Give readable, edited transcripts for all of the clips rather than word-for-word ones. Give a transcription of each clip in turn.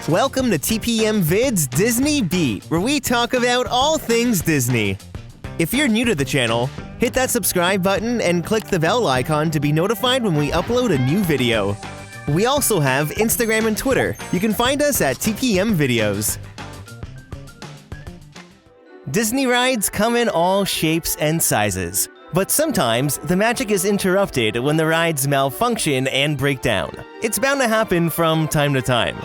Welcome to TPM Vid's Disney Beat, where we talk about all things Disney. If you're new to the channel, hit that subscribe button and click the bell icon to be notified when we upload a new video. We also have Instagram and Twitter. You can find us at TPM Videos. Disney rides come in all shapes and sizes, but sometimes the magic is interrupted when the rides malfunction and break down. It's bound to happen from time to time.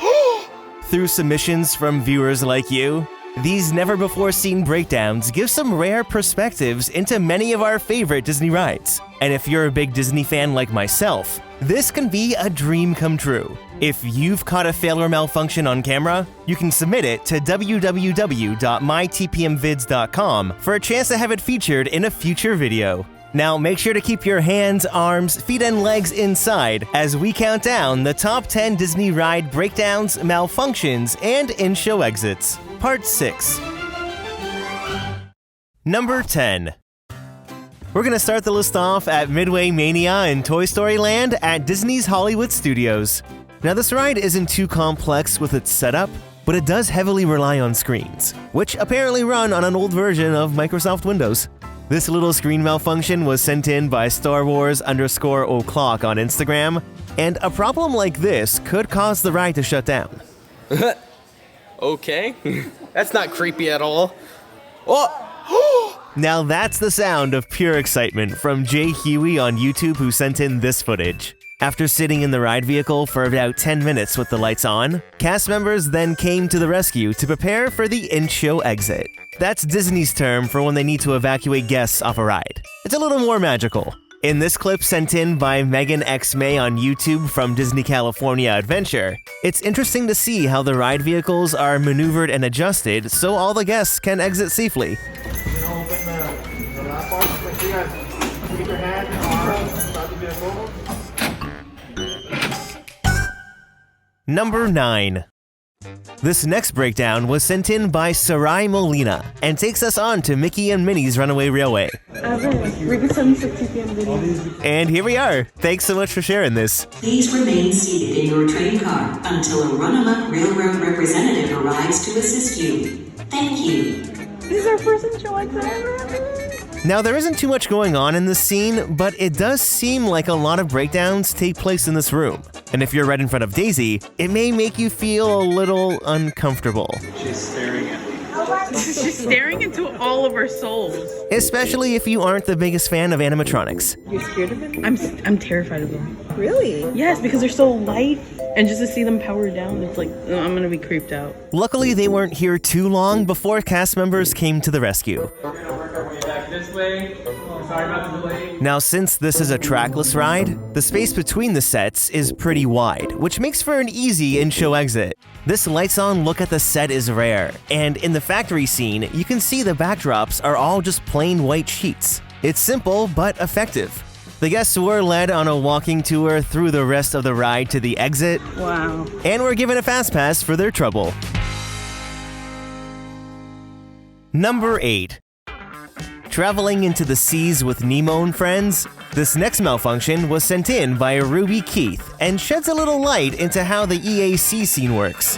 Through submissions from viewers like you, these never-before-seen breakdowns give some rare perspectives into many of our favorite Disney rides. And if you're a big Disney fan like myself, this can be a dream come true. If you've caught a fail or malfunction on camera, you can submit it to www.mytpmvids.com for a chance to have it featured in a future video. Now make sure to keep your hands, arms, feet, and legs inside as we count down the top 10 Disney ride breakdowns, malfunctions, and in-show exits. Part 6. Number 10. We're going to start the list off at Midway Mania in Toy Story Land at Disney's Hollywood Studios. Now this ride isn't too complex with its setup, but it does heavily rely on screens, which apparently run on an old version of Microsoft Windows. This little screen malfunction was sent in by Star Wars_O'Clock on Instagram, and a problem like this could cause the ride to shut down. Okay, that's not creepy at all. Oh! Now that's the sound of pure excitement from Jay Huey on YouTube, who sent in this footage. After sitting in the ride vehicle for about 10 minutes with the lights on, cast members then came to the rescue to prepare for the in-show exit. That's Disney's term for when they need to evacuate guests off a ride. It's a little more magical. In this clip sent in by Megan X May on YouTube from Disney California Adventure, it's interesting to see how the ride vehicles are maneuvered and adjusted so all the guests can exit safely. Number 9. This next breakdown was sent in by Sarai Molina and takes us on to Mickey and Minnie's Runaway Railway. And here we are. Thanks so much for sharing this. Please remain seated in your train car until a Runaway Railroad representative arrives to assist you. Thank you. This is our first in-show exit ever. Now, there isn't too much going on in this scene, but it does seem like a lot of breakdowns take place in this room. And if you're right in front of Daisy, it may make you feel a little uncomfortable. She's staring at me. She's staring into all of our souls. Especially if you aren't the biggest fan of animatronics. You're scared of them? I'm terrified of them. Really? Yes, because they're so light, and just to see them power down, it's like, I'm gonna be creeped out. Luckily, they weren't here too long before cast members came to the rescue. We're gonna work our way back this way. Sorry about the delay. Now, since this is a trackless ride, the space between the sets is pretty wide, which makes for an easy in-show exit. This lights-on look at the set is rare, and in the factory scene, you can see the backdrops are all just plain white sheets. It's simple, but effective. The guests were led on a walking tour through the rest of the ride to the exit. Wow. And were given a fast pass for their trouble. Number 8. Traveling into the seas with Nemo and friends, this next malfunction was sent in by Ruby Keith and sheds a little light into how the EAC scene works.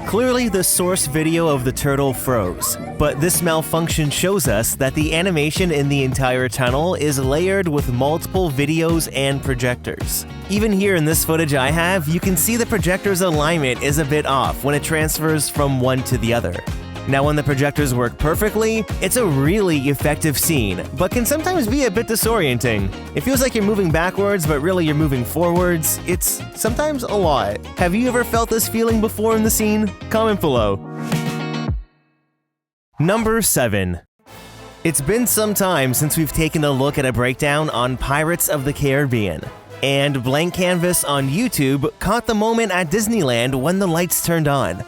Clearly, the source video of the turtle froze, but this malfunction shows us that the animation in the entire tunnel is layered with multiple videos and projectors. Even here in this footage I have, you can see the projector's alignment is a bit off when it transfers from one to the other. Now, when the projectors work perfectly, it's a really effective scene, but can sometimes be a bit disorienting. It feels like you're moving backwards, but really you're moving forwards. It's sometimes a lot. Have you ever felt this feeling before in the scene? Comment below. Number 7. It's been some time since we've taken a look at a breakdown on Pirates of the Caribbean. And Blank Canvas on YouTube caught the moment at Disneyland when the lights turned on.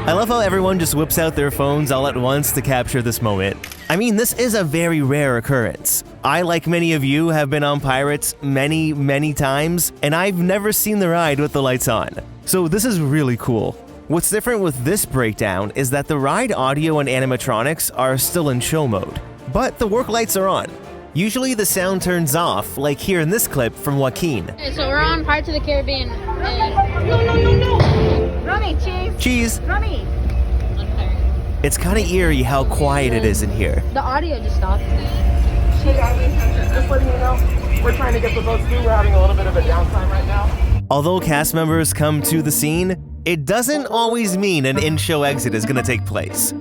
I love how everyone just whips out their phones all at once to capture this moment. I mean, this is a very rare occurrence. I, like many of you, have been on Pirates many times, and I've never seen the ride with the lights on. So this is really cool. What's different with this breakdown is that the ride audio and animatronics are still in show mode, but the work lights are on. Usually the sound turns off, like here in this clip from Joaquin. Okay, so we're on Pirates of the Caribbean. No! Rummy, cheese! Cheese! Rummy! It's kind of eerie how quiet it is in here. The audio just stopped. Just letting you know, we're trying to get the boats through. We're having a little bit of a downtime right now. Although cast members come to the scene, it doesn't always mean an in-show exit is going to take place.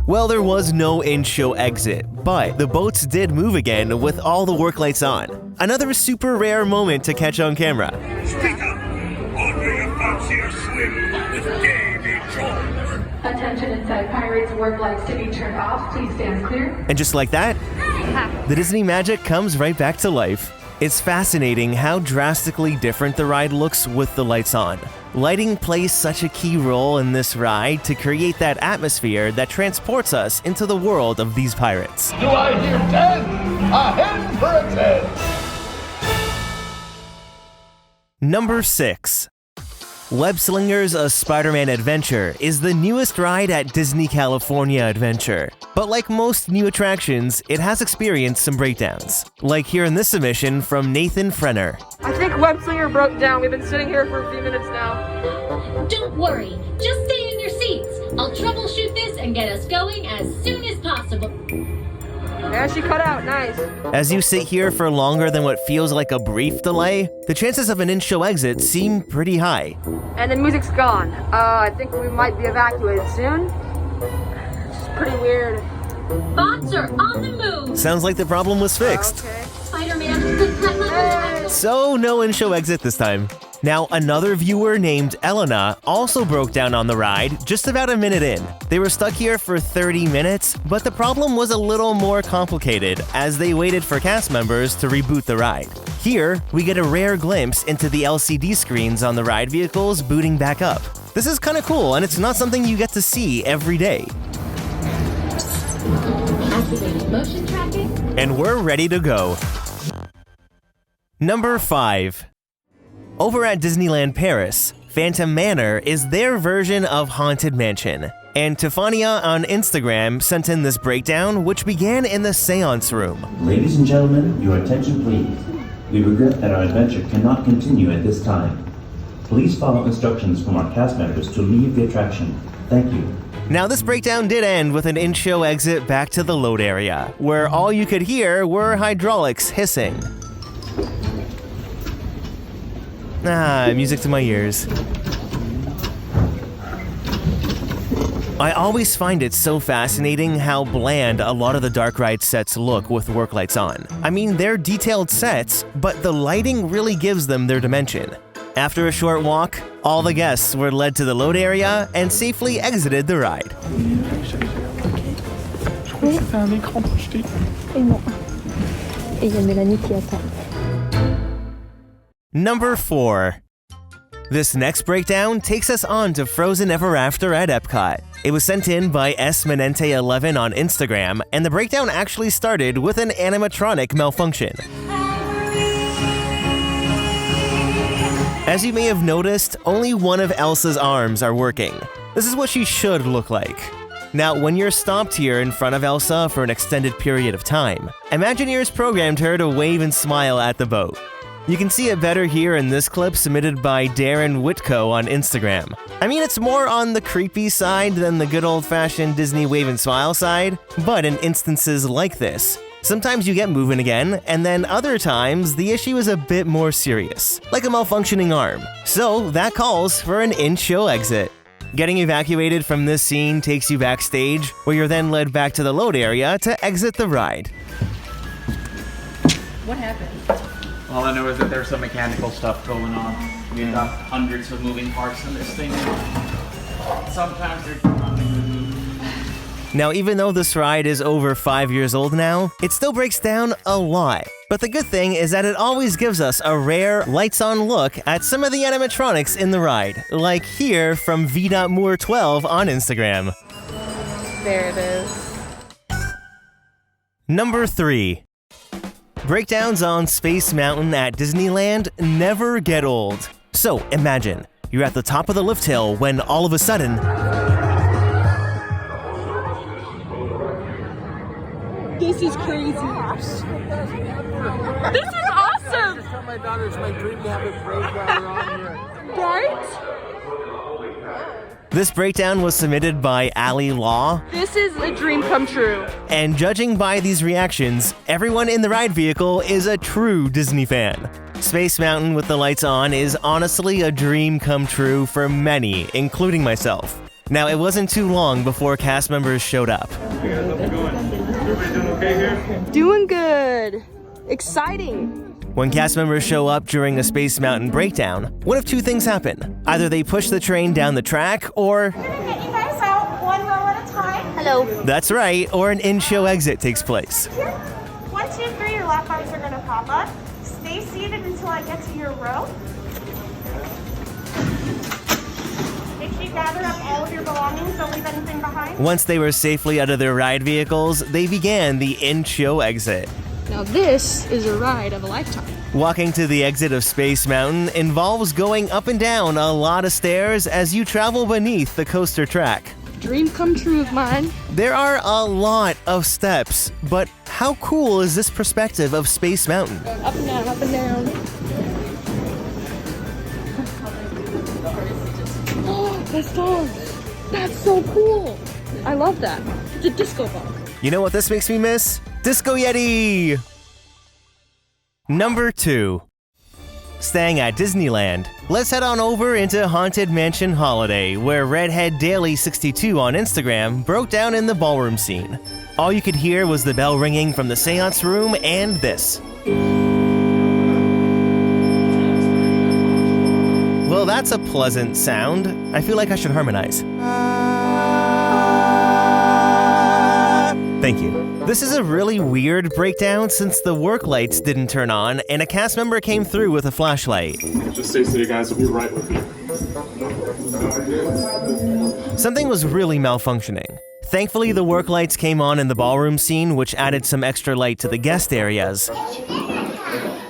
Well, there was no in-show exit, but the boats did move again with all the work lights on. Another super rare moment to catch on camera. Speak up! Or do you fancy a swim with Davy Jones? Attention inside Pirates, work lights to be turned off. Please stand clear. And just like that, the Disney magic comes right back to life. It's fascinating how drastically different the ride looks with the lights on. Lighting plays such a key role in this ride to create that atmosphere that transports us into the world of these pirates. Do I hear 10? A hen for a 10! Number 6. Webslingers: A Spiderman Adventure is the newest ride at Disney California Adventure. But like most new attractions, it has experienced some breakdowns. Like here in this submission from Nathan Frenner. I think Webslinger broke down. We've been sitting here for a few minutes now. Don't worry, just stay in your seats. I'll troubleshoot this and get us going as soon as possible. Yeah, she cut out. Nice. As you sit here for longer than what feels like a brief delay, the chances of an in-show exit seem pretty high. And the music's gone. I think we might be evacuated soon. It's pretty weird. Bots are on the move. Sounds like the problem was fixed. Okay. Spider-Man. So no in-show exit this time. Now, another viewer named Elena also broke down on the ride just about a minute in. They were stuck here for 30 minutes, but the problem was a little more complicated as they waited for cast members to reboot the ride. Here, we get a rare glimpse into the LCD screens on the ride vehicles booting back up. This is kind of cool, and it's not something you get to see every day. Activating motion tracking. And we're ready to go. Number 5. Over at Disneyland Paris, Phantom Manor is their version of Haunted Mansion. And Tefania on Instagram sent in this breakdown, which began in the seance room. Ladies and gentlemen, your attention please. We regret that our adventure cannot continue at this time. Please follow instructions from our cast members to leave the attraction. Thank you. Now, this breakdown did end with an in-show exit back to the load area, where all you could hear were hydraulics hissing. Music to my ears. I always find it so fascinating how bland a lot of the dark ride sets look with work lights on. I mean, they're detailed sets, but the lighting really gives them their dimension. After a short walk, all the guests were led to the load area and safely exited the ride. Number 4. This next breakdown takes us on to Frozen Ever After at Epcot. It was sent in by smanente11 on Instagram, and the breakdown actually started with an animatronic malfunction. As you may have noticed, only one of Elsa's arms are working. This is what she should look like. Now, when you're stopped here in front of Elsa for an extended period of time, Imagineers programmed her to wave and smile at the boat. You can see it better here in this clip submitted by Darren Whitco on Instagram. I mean, it's more on the creepy side than the good old-fashioned Disney wave and smile side, but in instances like this, sometimes you get moving again, and then other times the issue is a bit more serious, like a malfunctioning arm. So that calls for an in-show exit. Getting evacuated from this scene takes you backstage, where you're then led back to the load area to exit the ride. What happened? All I know is that there's some mechanical stuff going on. We've got hundreds of moving parts in this thing. Sometimes they're not in good mood. Now, even though this ride is over 5 years old now, it still breaks down a lot. But the good thing is that it always gives us a rare, lights-on look at some of the animatronics in the ride, like here from v.moore12 on Instagram. There it is. Number 3. Breakdowns on Space Mountain at Disneyland never get old. So imagine, you're at the top of the lift hill when all of a sudden... This is crazy. This is awesome! Tell my daughter it's my dream to have a breakdown around here. Right? This breakdown was submitted by Ali Law. This is a dream come true. And judging by these reactions, everyone in the ride vehicle is a true Disney fan. Space Mountain with the lights on is honestly a dream come true for many, including myself. Now, it wasn't too long before cast members showed up. Hey guys, how's it going? Everybody doing okay here? Doing good. Exciting. When cast members show up during a Space Mountain breakdown, one of two things happen. Either they push the train down the track, or... I'm gonna get you guys out one row at a time. Hello. That's right, or an in-show exit takes place. Here. 1, 2, 3, your lap bars are gonna pop up. Stay seated until I get to your row. Make sure you gather up all of your belongings, don't leave anything behind. Once they were safely out of their ride vehicles, they began the in-show exit. Now this is a ride of a lifetime. Walking to the exit of Space Mountain involves going up and down a lot of stairs as you travel beneath the coaster track. Dream come true of mine. There are a lot of steps, but how cool is this perspective of Space Mountain? Up and down, up and down. Oh, the stars. That's so cool. I love that. It's a disco ball. You know what this makes me miss? Disco Yeti! Number 2. Staying at Disneyland, let's head on over into Haunted Mansion Holiday, where Redhead Daily 62 on Instagram broke down in the ballroom scene. All you could hear was the bell ringing from the seance room and this. Well, that's a pleasant sound. I feel like I should harmonize. Thank you. This is a really weird breakdown since the work lights didn't turn on and a cast member came through with a flashlight. Just stay steady, guys. We'll be right with you. Something was really malfunctioning. Thankfully, the work lights came on in the ballroom scene, which added some extra light to the guest areas.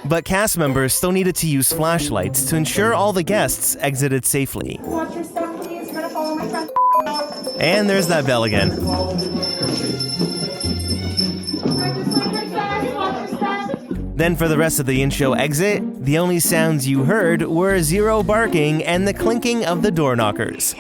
But cast members still needed to use flashlights to ensure all the guests exited safely. Watch your step, please. You're gonna follow my friend. And there's that bell again. Then for the rest of the in-show exit, the only sounds you heard were Zero barking and the clinking of the door knockers.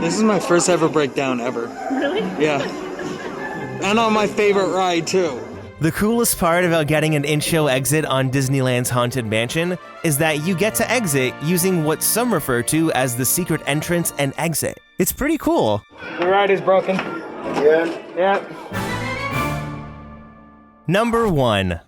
This is my first ever breakdown ever. Really? Yeah. And on my favorite ride too. The coolest part about getting an in-show exit on Disneyland's Haunted Mansion is that you get to exit using what some refer to as the secret entrance and exit. It's pretty cool. The ride is broken. Yeah. Number 1.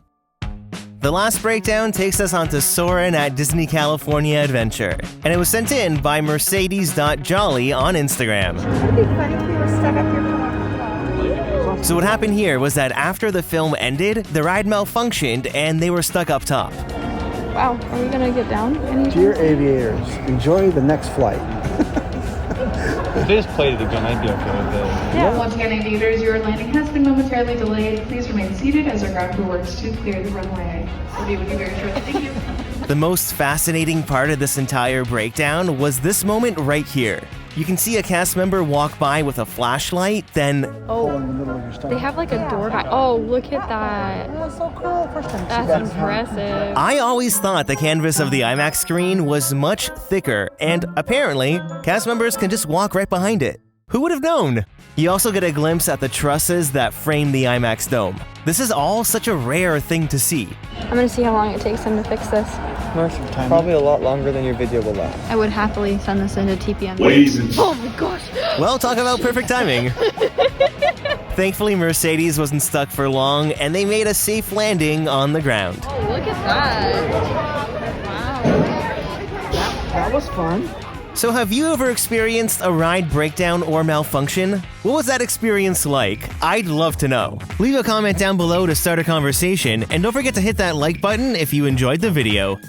The last breakdown takes us onto Soarin' at Disney California Adventure, and it was sent in by Mercedes.Jolly on Instagram. It'd be funny if we were stuck up here. So what happened here was that after the film ended, the ride malfunctioned and they were stuck up top. Wow, are we gonna get down? Dear aviators, enjoy the next flight. If they just played it again, I'd be okay with it. Yeah. Once again, aviators, your landing has been momentarily delayed. Please remain seated as our ground crew works to clear the runway. We'll be with you very shortly. Thank you. The most fascinating part of this entire breakdown was this moment right here. You can see a cast member walk by with a flashlight, then... Oh, they have like a door guy. Oh, look at that. That's so cool. First time. That's impressive. I always thought the canvas of the IMAX screen was much thicker, and apparently, cast members can just walk right behind it. Who would have known? You also get a glimpse at the trusses that frame the IMAX dome. This is all such a rare thing to see. I'm gonna see how long it takes them to fix this. Probably a lot longer than your video will last. I would happily send this into TPM. Oh my gosh! Well, talk about perfect timing. Thankfully, Mercedes wasn't stuck for long, and they made a safe landing on the ground. Oh, look at that! Wow. That was fun. So have you ever experienced a ride breakdown or malfunction? What was that experience like? I'd love to know. Leave a comment down below to start a conversation, and don't forget to hit that like button if you enjoyed the video.